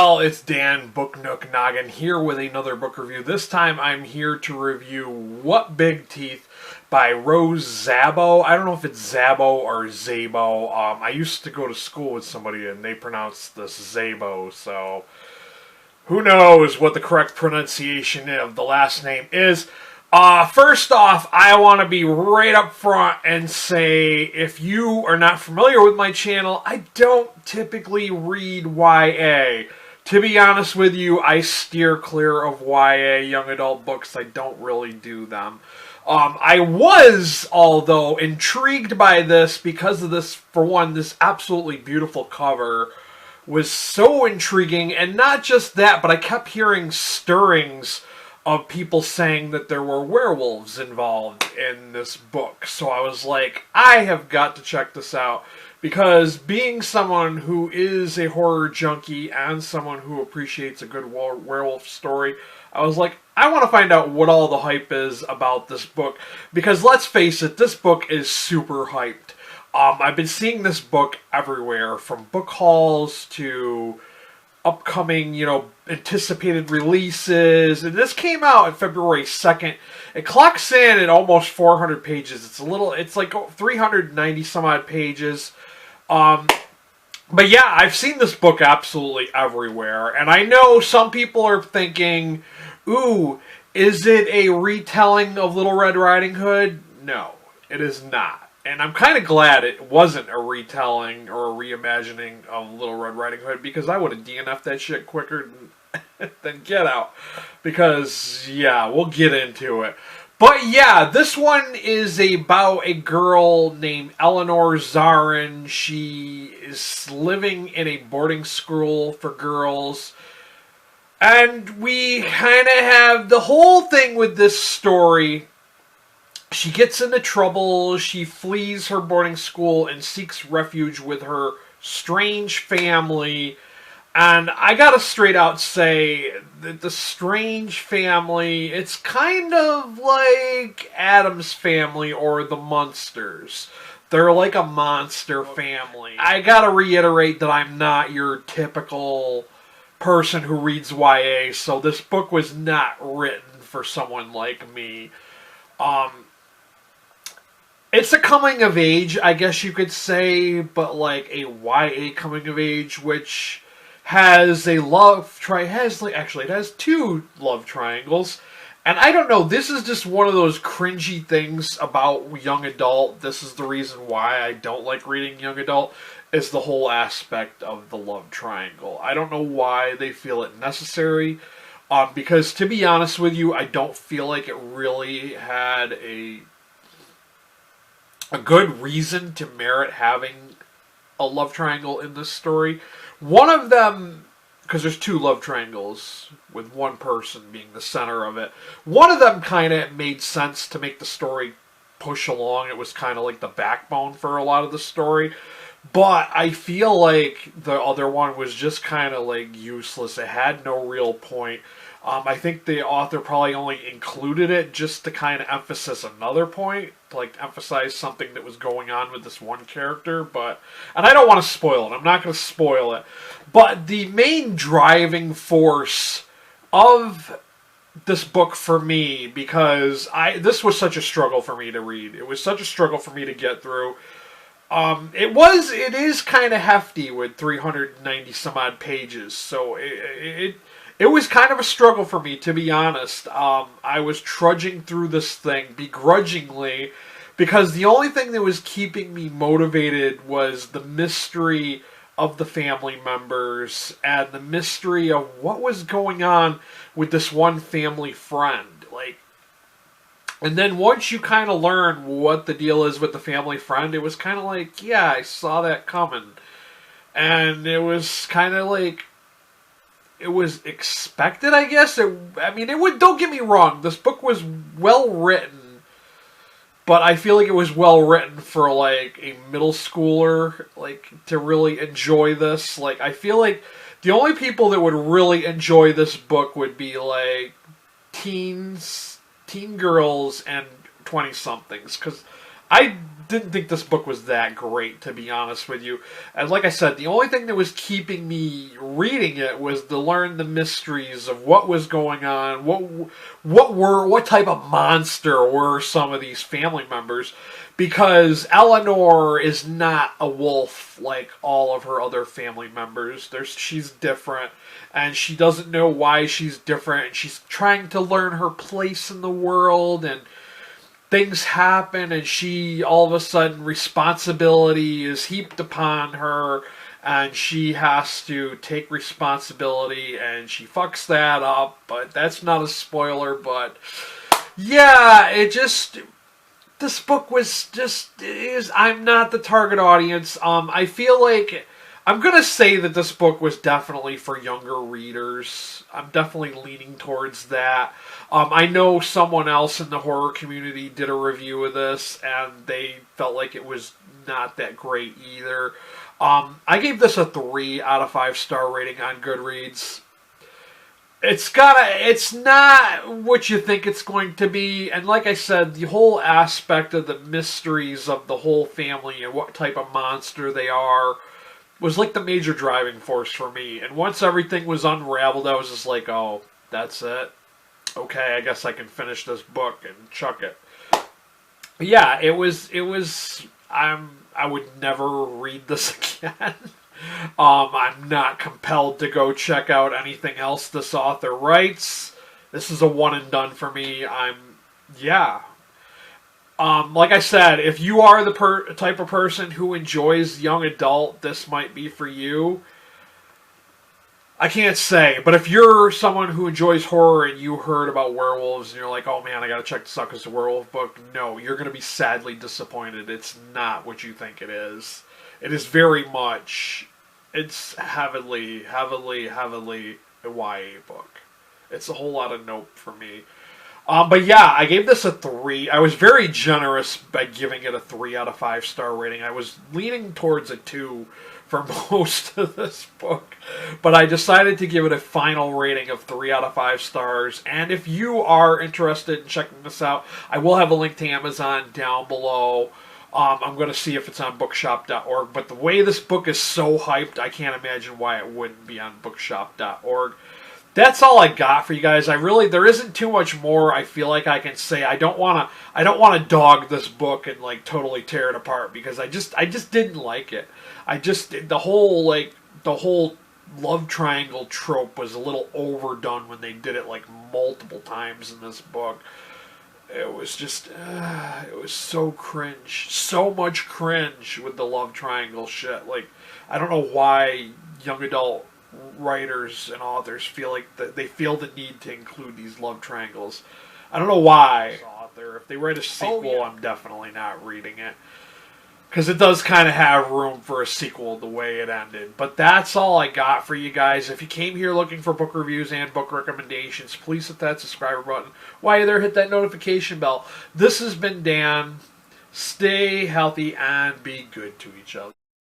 y'all, it's Dan Book Nook Noggin here with another book review. This time I'm here to review What Big Teeth by Rose Szabo. I don't know if it's Szabo or Szabo. I used to go to school with somebody and they pronounced this Szabo, so who knows what the correct pronunciation of the last name is. First off, I want to be right up front and say, if you are not familiar with my channel, I don't typically read YA. To be honest with you, I steer clear of YA, young adult books. I don't really do them. I was, although, intrigued by this because of this, for one, this absolutely beautiful cover was so intriguing, and not just that, but I kept hearing stirrings of people saying that there were werewolves involved in this book. So I was like, I have got to check this out. Because being someone who is a horror junkie and someone who appreciates a good werewolf story, I was like, I want to find out what all the hype is about this book. Because let's face it, this book is super hyped. I've been seeing this book everywhere, from book hauls to upcoming, anticipated releases. And this came out on February 2nd. It clocks in at almost 400 pages. It's like 390 some odd pages. But yeah, I've seen this book absolutely everywhere. And I know some people are thinking, ooh, is it a retelling of Little Red Riding Hood? No, it is not. And I'm kind of glad it wasn't a retelling or a reimagining of Little Red Riding Hood, because I would have DNF'd that shit quicker than Get Out. Because, yeah, we'll get into it. But yeah, this one is about a girl named Eleanor Zarin. She is living in a boarding school for girls. And we kind of have the whole thing with this story. She gets into trouble, she flees her boarding school and seeks refuge with her strange family. And I gotta straight out say that the strange family, it's kind of like Addams Family or the Munsters. They're like a monster family. I gotta reiterate that I'm not your typical person who reads YA, so this book was not written for someone like me. It's a coming of age, I guess you could say, but like a YA coming of age, which has a love actually it has two love triangles. And I don't know, this is just one of those cringy things about young adult. This is the reason why I don't like reading young adult, is the whole aspect of the love triangle. I don't know why they feel it necessary. Because to be honest with you, I don't feel like it really had a good reason to merit having a love triangle in this story. One of them, because there's two love triangles with one person being the center of it, one of them kind of made sense to make the story push along. It was kind of like the backbone for a lot of the story. But I feel like the other one was just kind of like useless. It had no real point. I think the author probably only included it just to kind of emphasize another point, to like emphasize something that was going on with this one character. And I don't want to spoil it. I'm not going to spoil it. But the main driving force of this book for me, because this was such a struggle for me to read. It was such a struggle for me to get through. It is kind of hefty with 390 some odd pages, so it was kind of a struggle for me, to be honest. I was trudging through this thing begrudgingly, because the only thing that was keeping me motivated was the mystery of the family members and the mystery of what was going on with this one family friend. And then once you kind of learn what the deal is with the family friend, it was kind of like, yeah, I saw that coming. And it was kind of like, it was expected, I guess. Don't get me wrong, this book was well written, but I feel like it was well written for like a middle schooler, to really enjoy this. I feel like the only people that would really enjoy this book would be teen girls and 20-somethings, because I didn't think this book was that great, to be honest with you. And like I said, the only thing that was keeping me reading it was to learn the mysteries of what was going on, what type of monster were some of these family members, because Eleanor is not a wolf like all of her other family members. She's different, and she doesn't know why she's different, and she's trying to learn her place in the world, and things happen, and she, all of a sudden, responsibility is heaped upon her, and she has to take responsibility, and she fucks that up. But that's not a spoiler. But yeah, this book was just is. I'm not the target audience. I feel like I'm gonna say that this book was definitely for younger readers. I'm definitely leaning towards that. I know someone else in the horror community did a review of this, and they felt like it was not that great either. I gave this a 3 out of 5 star rating on Goodreads. It's not what you think it's going to be, and like I said, the whole aspect of the mysteries of the whole family and what type of monster they are was like the major driving force for me. And once everything was unraveled, I was just like, oh, that's it. Okay, I guess I can finish this book and chuck it. But yeah, it was. I would never read this again. I'm not compelled to go check out anything else this author writes. This is a one and done for me. Yeah. Like I said, if you are the type of person who enjoys young adult, this might be for you. I can't say, but if you're someone who enjoys horror and you heard about werewolves and you're like, oh man, I gotta check this out because it's a werewolf book, no, you're gonna be sadly disappointed. It's not what you think it is. It is very much, it's heavily a YA book. It's a whole lot of nope for me. But yeah, I gave this a 3. I was very generous by giving it a 3 out of 5 star rating. I was leaning towards a 2 for most of this book, but I decided to give it a final rating of 3 out of 5 stars. And if you are interested in checking this out, I will have a link to Amazon down below. I'm going to see if it's on bookshop.org, but the way this book is so hyped, I can't imagine why it wouldn't be on bookshop.org. That's all I got for you guys. There isn't too much more I feel like I can say. I don't want to dog this book and like totally tear it apart, because I just didn't like it. The whole love triangle trope was a little overdone when they did it like multiple times in this book. It was just it was so cringe. So much cringe with the love triangle shit. Like, I don't know why young adult writers and authors feel like they feel the need to include these love triangles. I don't know why. If they write a sequel, I'm definitely not reading it, because it does kind of have room for a sequel the way it ended. But that's all I got for you guys. If you came here looking for book reviews and book recommendations, please hit that subscribe button. While you're there, hit that notification bell. This has been Dan. Stay healthy and be good to each other.